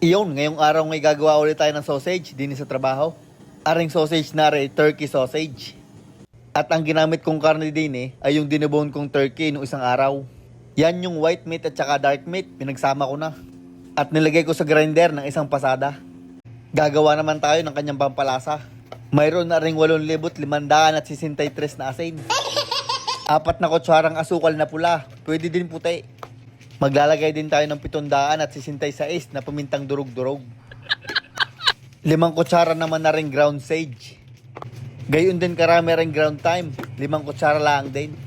Iyon, ngayong araw ngay gagawa ulit tayo ng sausage din sa trabaho. Aring sausage na rin, turkey sausage. At ang ginamit kong karne din ay yung dinubon kong turkey noong isang araw. Yan yung white meat at saka dark meat, pinagsama ko na. At nilagay ko sa grinder ng isang pasada. Gagawa naman tayo ng kanyang pampalasa. Mayroon na ring 8,563 na asin. 4 na kutsarang asukal na pula, pwede din puti. Maglalagay din tayo ng 766 na pamintang durog-durog. 5 kutsara naman na rin ground sage. Gayon din karami rin ground thyme, 5 kutsara lang din.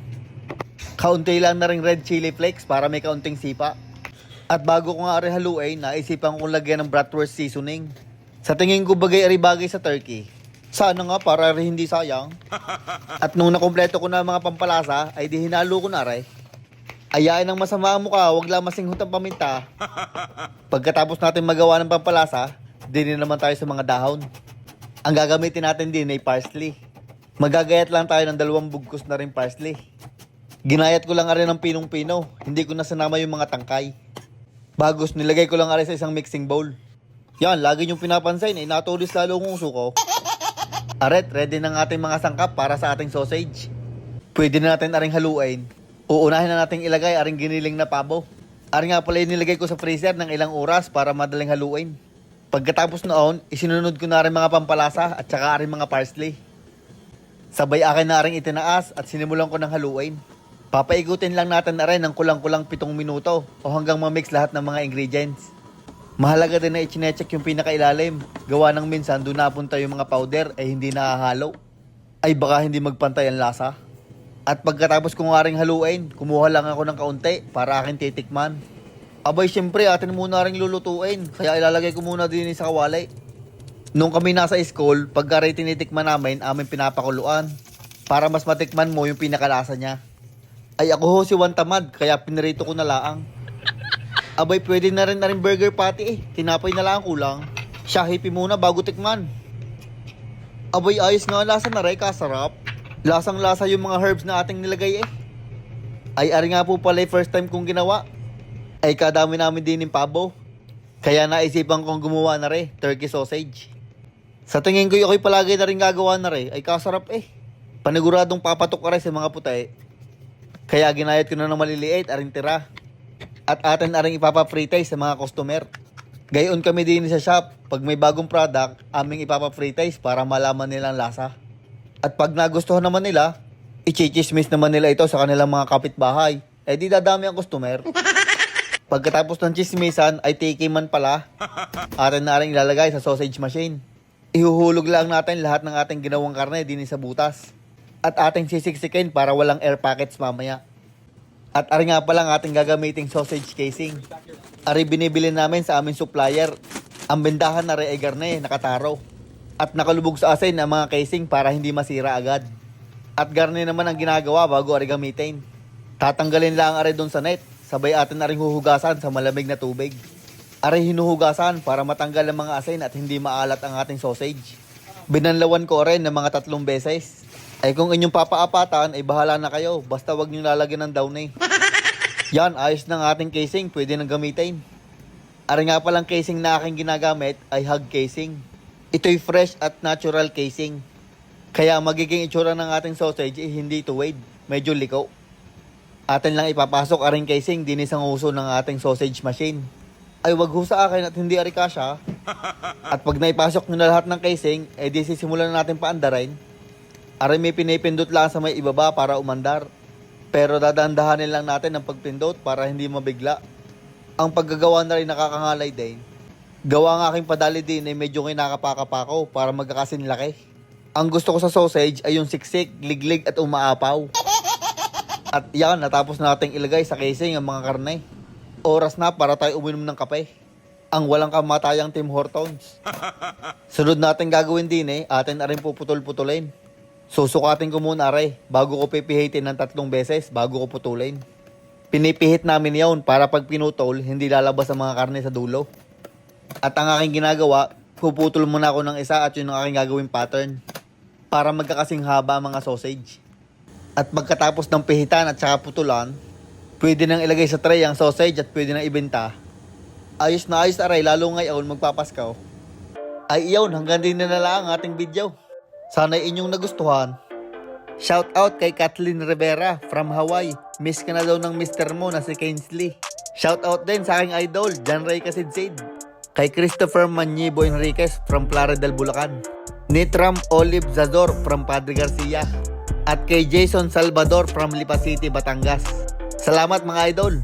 Kaunti lang na rin red chili flakes para may kaunting sipa. At bago ko nga rin haluin, naisipan kong lagyan ng bratwurst seasoning. Sa tingin ko bagay sa turkey. Sana nga para rin hindi sayang. At nung nakompleto ko na mga pampalasa, ay di hinalo ko na rin. Ayain ng masama ang mukha, wag lang masinghot ang paminta. Pagkatapos natin magawa ng pampalasa, din naman tayo sa mga dahon. Ang gagamitin natin din ay parsley. Magagayat lang tayo ng 2 bugkos na rin parsley. Ginayat ko lang rin ng pinong-pino, hindi ko na sinama yung mga tangkay. Bagos nilagay ko lang rin sa isang mixing bowl. Yan, lagi yung pinapansin, natulis lalo kong suko. Aret, ready ng ating mga sangkap para sa ating sausage. Pwede na natin aring haluin. Uunahin na nating ilagay aring giniling na pabo. Aring nga pala nilagay ko sa freezer ng ilang oras para madaling haluin. Pagkatapos noon, isinunod ko na rin mga pampalasa at saka aring mga parsley. Sabay akin na aring itinaas at sinimulan ko ng haluin. Papaikutin lang natin na rin ng kulang-kulang 7 minuto o hanggang ma-mix lahat ng mga ingredients. Mahalaga din na i-chinecheck yung pinakailalim. Gawa ng minsan doon napunta yung mga powder ay hindi nakahalo. Ay baka hindi magpantay ang lasa. At pagkatapos kong aring haluin, kumuha lang ako ng kaunti para akin titikman. Abay syempre atin muna ring lulutuin, kaya ilalagay ko muna din sa kawali. Nung kami nasa school, pagka rin tinitikman namin, aming pinapakuluan. Para mas matikman mo yung pinakalasa niya. Ay ako ho si Juan Tamad, kaya pinirito ko na laang. Abay pwede na rin burger patty tinapay na lang kulang. Siya hippie muna bago tikman. Abay ayos nga lasa na rin, kasarap. Lasang-lasa yung mga herbs na ating nilagay Ay ari nga po pala first time kong ginawa. Ay kadami namin din ng pabo. Kaya naisipan kong gumawa na rin, turkey sausage. Sa tingin ko ako'y palagi na rin gagawa na rin, ay kasarap Paniguradong papatok ka rin sa mga puti. Kaya ginayat ko na ng maliliit, aring tira. At atin aring ipapafritay sa mga customer. Gayon kami din sa shop, pag may bagong product, aming ipapafritay para malaman nilang lasa. At pag nagustuhan naman nila, i-chismis naman nila ito sa kanilang mga kapitbahay. Di dadami ang customer. Pagkatapos ng chismisan ay tikiman pala. Atin na rin ilalagay sa sausage machine. Ihuhulog lang natin lahat ng ating ginawang karne din sa butas. At ating sisiksikin para walang air pockets mamaya. At ari nga pala ang ating gagamiting sausage casing. Ari binibili namin sa aming supplier. Ang bendahan na rin ay garne, nakataro. At nakalubog sa asin ang mga casing para hindi masira agad. At garne naman ang ginagawa bago ari gamitin. Tatanggalin lang ari doon sa net. Sabay atin aring huhugasan sa malamig na tubig. Ari hinuhugasan para matanggal ang mga asin at hindi maalat ang ating sausage. Binanlawan ko rin ng mga 3 beses. Ay kung inyong papaapatan ay bahala na kayo. Basta wag nyo lalagyan ng downy. Yan, ayos ng ating casing. Pwede nang gamitin. Ari nga palang casing na aking ginagamit ay hug casing. Ito'y fresh at natural casing. Kaya magiging itsura ng ating sausage hindi tuwid, medyo liko. Atin lang ipapasok aring casing din isang uso ng ating sausage machine. Ay wag ho sa akin at hindi ari kasya. At pag naipasok nyo na lahat ng casing, di sisimulan na natin paandarin. Ari may pinipindot lang sa may ibaba para umandar. Pero dadandahanin lang natin ang pagpindot para hindi mabigla. Ang paggagawa na rin nakakangalay din. Gawa ng aking padali din ay medyo kinakapakapako para magkakasin laki. Ang gusto ko sa sausage ay yung siksik, liglig at umaapaw. At yan, natapos nating ilagay sa casing ang mga karne. Oras na para tayo uminom ng kape. Ang walang kamatayang Tim Hortons. Sunod natin gagawin din atin na rin puputol-putulin. Susukatin ko muna bago ko pipihitin ng 3 beses bago ko putulin. Pinipihit namin yawn para pag pinutol, hindi lalabas ang mga karne sa dulo. At ang aking ginagawa, puputol muna ako ng isa at yun ang aking gagawin pattern. Para magkakasing haba ang mga sausage. At pagkatapos ng pihitan at saka putulan, pwede nang ilagay sa tray ang sausage at pwede nang ibenta. Ayos na ayos aray, lalo ngayon magpapaskaw. Ay iyon, hanggang din na lang ang ating video. Sana inyong nagustuhan. Shout out kay Kathleen Rivera from Hawaii. Miss ka na daw ng mister mo na si Kingsley. Shout out din sa aking idol, John Ray Casidsid. Kay Christopher Manibo Enriquez from Playa del Bulacan. Nitram Olive Zador from Padre Garcia. At kay Jason Salvador from Lipa City, Batangas. Salamat mga idol.